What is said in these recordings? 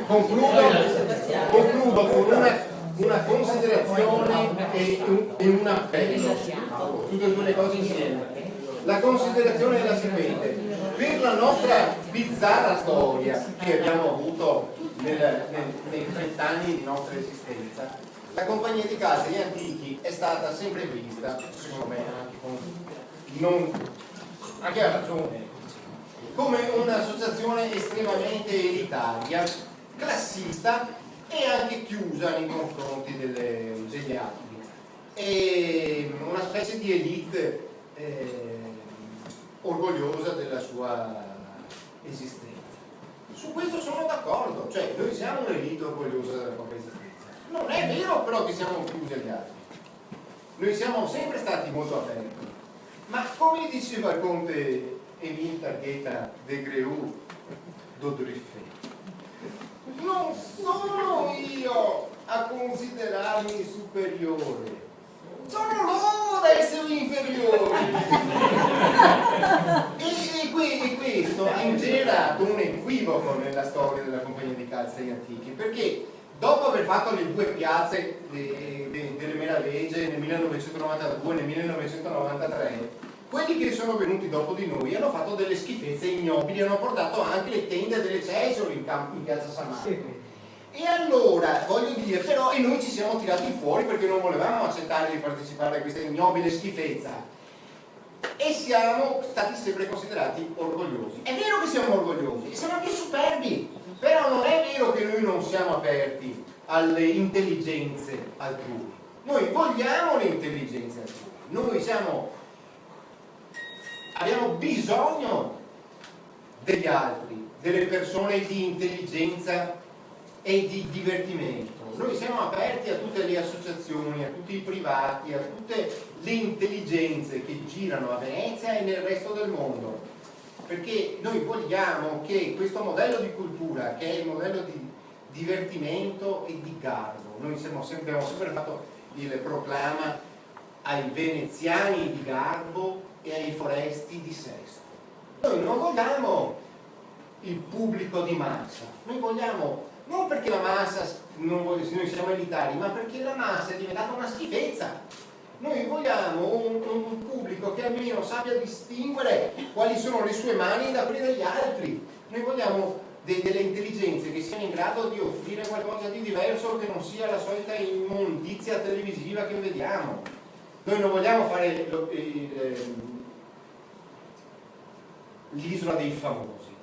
concludo con una considerazione e un appello, tutte e due le cose insieme. La considerazione è la seguente: per la nostra bizzarra storia che abbiamo avuto nei 30 anni di nostra esistenza, la compagnia di calze Gli Antichi è stata sempre vista, secondo me anche a ragione, come un'associazione estremamente elitaria, classista e anche chiusa nei confronti degli altri, e una specie di elite orgogliosa della sua esistenza. Su questo sono d'accordo, cioè noi siamo un'elite orgogliosa della propria esistenza. Non è vero però che siamo chiusi agli altri, noi siamo sempre stati molto aperti, ma come diceva il conte Émile Targhetta de Gréoux d'Audriffet, non sono io a considerarmi superiore, sono loro ad essere inferiori. E questo ha ingenerato un equivoco nella storia della compagnia di calze Gli Antichi, perché dopo aver fatto le due piazze delle Meraviglie nel 1992 e nel 1993, quelli che sono venuti dopo di noi hanno fatto delle schifezze ignobili, hanno portato anche le tende delle Cesoli in piazza San Marco. E allora, voglio dire, però, e noi ci siamo tirati fuori perché non volevamo accettare di partecipare a questa ignobile schifezza. E siamo stati sempre considerati orgogliosi. È vero che siamo orgogliosi, e siamo anche superbi, però non è vero che noi non siamo aperti alle intelligenze altrui. Noi vogliamo le intelligenze altrui, abbiamo bisogno degli altri, delle persone di intelligenza e di divertimento. Noi siamo aperti a tutte le associazioni, a tutti i privati, a tutte le intelligenze che girano a Venezia e nel resto del mondo, perché noi vogliamo che questo modello di cultura, che è il modello di divertimento e di garbo, noi abbiamo sempre fatto il proclama ai veneziani di garbo e ai foresti di sesto. Noi non vogliamo il pubblico di massa, noi vogliamo, non perché la massa, noi siamo elitari, ma perché la massa è diventata una schifezza. Noi vogliamo un pubblico che almeno sappia distinguere quali sono le sue mani da quelle degli altri. Noi vogliamo delle intelligenze che siano in grado di offrire qualcosa di diverso, che non sia la solita immondizia televisiva che vediamo. Noi non vogliamo fare l'isola dei famosi,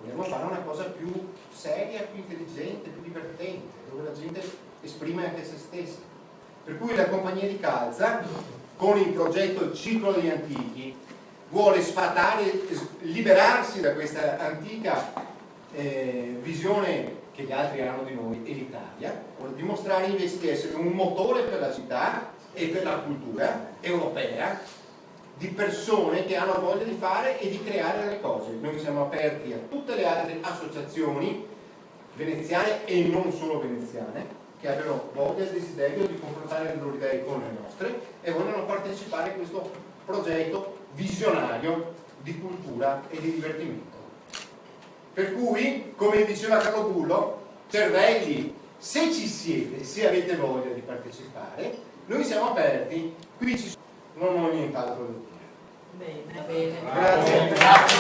vogliamo fare una cosa più seria, più intelligente, più divertente, dove la gente esprime anche se stessa. Per cui la compagnia di calza, con il progetto Il Ciclo degli Antichi, vuole sfatare, liberarsi da questa antica visione che gli altri hanno di noi elitaria, vuole dimostrare invece di essere un motore per la città e per la cultura europea, di persone che hanno voglia di fare e di creare delle cose. Noi siamo aperti a tutte le altre associazioni veneziane e non solo veneziane, che abbiano voglia e desiderio di confrontare le loro idee con le nostre e vogliono partecipare a questo progetto visionario di cultura e di divertimento. Per cui, come diceva Carlo Bullo, cervelli, se ci siete, se avete voglia di partecipare, noi siamo aperti, qui ci sono, non ho nient'altro da dire. Bene. Grazie.